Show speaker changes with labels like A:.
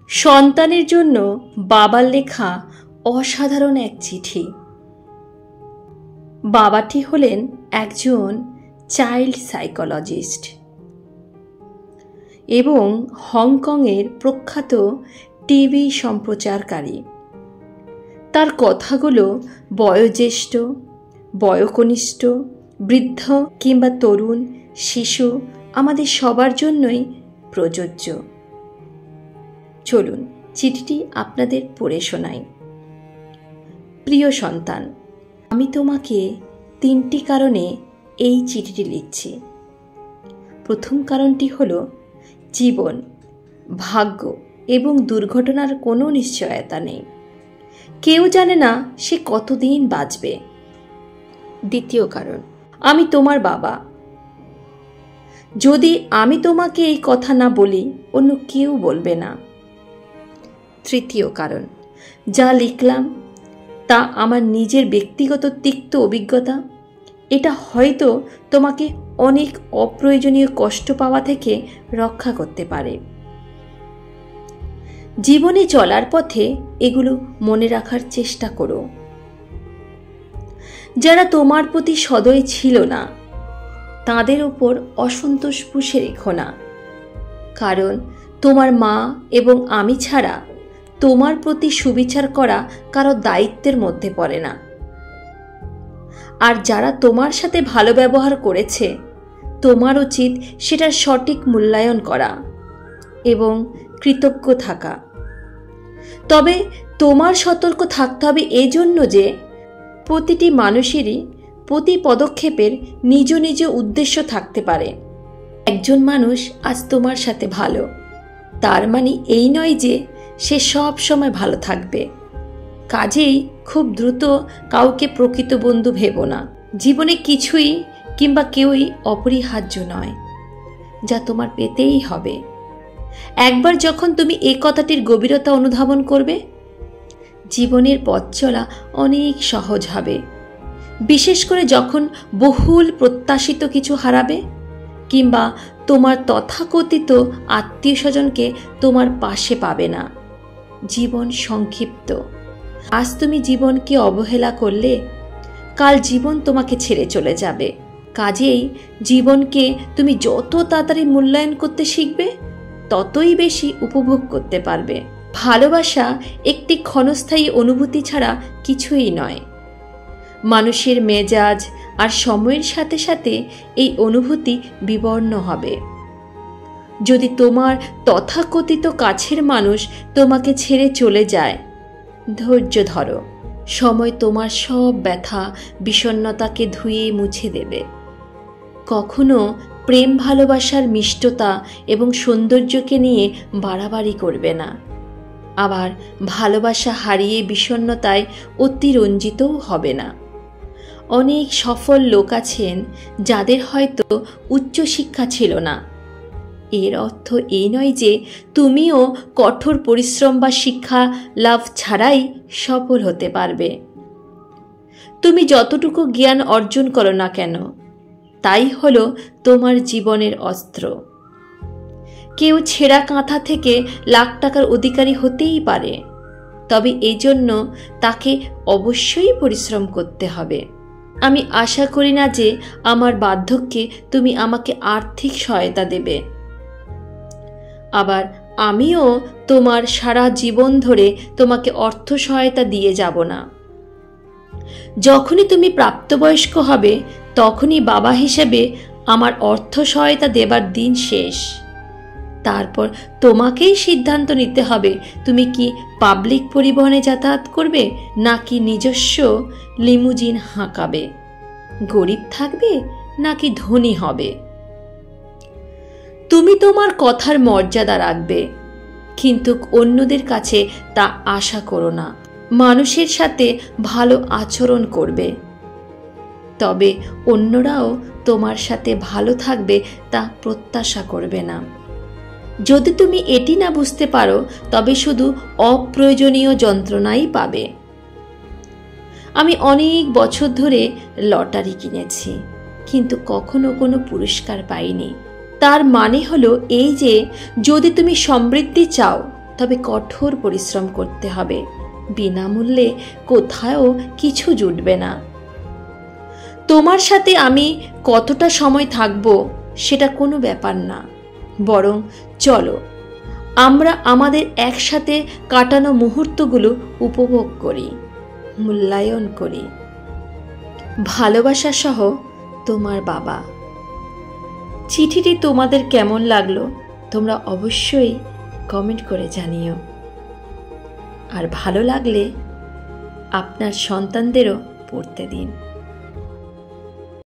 A: সন্তানের জন্য বাবার লেখা অসাধারণ এক চিঠি। বাবাটি হলেন একজন চাইল্ড সাইকোলজিস্ট এবং হংকংয়ের প্রখ্যাত টিভি সম্প্রচারকারী। তার কথাগুলো বয়োজ্যেষ্ঠ, বয়কনিষ্ঠ, বৃদ্ধ কিংবা তরুণ, শিশু আমাদের সবার জন্যই প্রযোজ্য। চলুন চিঠিটি আপনাদের পড়ে শোনাই। প্রিয় সন্তান, আমি তোমাকে 3টি কারণে এই চিঠিটি লিখছি। প্রথম কারণটি হলো জীবন, ভাগ্য এবং দুর্ঘটনার কোনো নিশ্চয়তা নেই। কেউ জানে না সে কতদিন বাঁচবে। দ্বিতীয় কারণ, আমি তোমার বাবা। যদি আমি তোমাকে এই কথা না বলি, অন্য কেউ বলবে না। তৃতীয় কারণ, যা লিখলাম তা আমার নিজের ব্যক্তিগত তিক্ত অভিজ্ঞতা। এটা হয়তো তোমাকে অনেক অপ্রয়োজনীয় কষ্ট পাওয়া থেকে রক্ষা করতে পারে। জীবনে চলার পথে এগুলো মনে রাখার চেষ্টা করো। যারা তোমার প্রতি সদয় ছিল না, তাদের ওপর অসন্তোষ পুষে রেখো না, কারণ তোমার মা এবং আমি ছাড়া তোমার প্রতি সুবিচার করা কারো দায়িত্বের মধ্যে পড়ে না। আর যারা তোমার সাথে ভালো ব্যবহার করেছে, তোমার উচিত সেটার সঠিক মূল্যায়ন করা এবং কৃতজ্ঞ থাকা। তবে তোমার সতর্ক থাকতে হবে এজন্য যে প্রতিটি মানুষেরই প্রতি পদক্ষেপের নিজ নিজ উদ্দেশ্য থাকতে পারে। একজন মানুষ আজ তোমার সাথে ভালো, তার মানে এই নয় যে সে সব সময় ভালো থাকবে। কাজেই খুব দ্রুত কাউকে প্রকৃত বন্ধু ভেবো না। জীবনে কিছুই কিংবা কেউই অপরিহার্য নয়, যা তোমার পেতেই হবে। একবার যখন তুমি এই কথাটির গভীরতা অনুধাবন করবে, জীবনের পথ চলা অনেক সহজ হবে। বিশেষ করে যখন বহুল প্রত্যাশিত কিছু হারাবে কিংবা তোমার তথাকথিত আত্মীয় স্বজনকে তোমার পাশে পাবে না। জীবন সংক্ষিপ্ত। আজ তুমি জীবনকে অবহেলা করলে কাল জীবন তোমাকে ছেড়ে চলে যাবে। কাজেই জীবনকে তুমি যত তাড়াতাড়ি মূল্যায়ন করতে শিখবে, ততই বেশি উপভোগ করতে পারবে। ভালোবাসা একটি ক্ষণস্থায়ী অনুভূতি ছাড়া কিছুই নয়। মানুষের মেজাজ আর সময়ের সাথে সাথে এই অনুভূতি বিবর্ণ হবে। যদি তোমার তথাকথিত কাছের মানুষ তোমাকে ছেড়ে চলে যায়, ধৈর্য ধরো। সময় তোমার সব ব্যথা বিষণ্ণতাকে ধুয়ে মুছে দেবে। কখনো প্রেম ভালোবাসার মিষ্টতা এবং সৌন্দর্যকে নিয়ে বাড়াবাড়ি করবে না। আবার ভালোবাসা হারিয়ে বিষণ্ণতায় অতিরঞ্জিতও হবে না। অনেক সফল লোক আছেন যাদের হয়তো উচ্চশিক্ষা ছিল না। এর অর্থ এই নয় যে তুমিও কঠোর পরিশ্রম বা শিক্ষা লাভ ছাড়াই সফল হতে পারবে। তুমি যতটুকু জ্ঞান অর্জন করো না কেন, তাই হলো তোমার জীবনের অস্ত্র। কেউ ছেঁড়া কাঁথা থেকে লাখ টাকার অধিকারী হতেই পারে, তবে এই জন্য তাকে অবশ্যই পরিশ্রম করতে হবে। আমি আশা করি না যে আমার বার্ধক্যে তুমি আমাকে আর্থিক সহায়তা দেবে। আবার আমিও তোমার সারা জীবন ধরে তোমাকে অর্থ সহায়তা দিয়ে যাব না। যখনই তুমি প্রাপ্তবয়স্ক হবে, তখনই বাবা হিসেবে আমার অর্থ সহায়তা দেবার দিন শেষ। তারপর তোমাকেই সিদ্ধান্ত নিতে হবে তুমি কি পাবলিক পরিবহনে যাতায়াত করবে নাকি নিজস্ব লিমুজিন হাঁকাবে, গরিব থাকবে নাকি ধনী হবে। তুমি তোমার কথার মর্যাদা রাখবে, কিন্তু অন্যদের কাছে তা আশা করো না। মানুষের সাথে ভালো আচরণ করবে, তবে অন্যরাও তোমার সাথে ভালো থাকবে তা প্রত্যাশা করবে না। যদি তুমি এটি না বুঝতে পারো, তবে শুধু অপ্রয়োজনীয় যন্ত্রণাই পাবে। আমি অনেক বছর ধরে লটারি কিনেছি, কিন্তু কখনো কোনো পুরস্কার পাইনি। তার মানে হলো এই যে যদি তুমি সমৃদ্ধি চাও, তবে কঠোর পরিশ্রম করতে হবে। বিনামূল্যে কোথাও কিছু জুটবে না। তোমার সাথে আমি কতটা সময় থাকব সেটা কোনো ব্যাপার না, বরং চলো আমরা আমাদের একসাথে কাটানো মুহূর্তগুলো উপভোগ করি, মূল্যায়ন করি। ভালোবাসা সহ, তোমার বাবা। চিঠিটি তোমাদের কেমন লাগলো তোমরা অবশ্যই কমেন্ট করে জানিও। আর ভালো লাগলে আপনার সন্তানদেরও পড়তে দিন।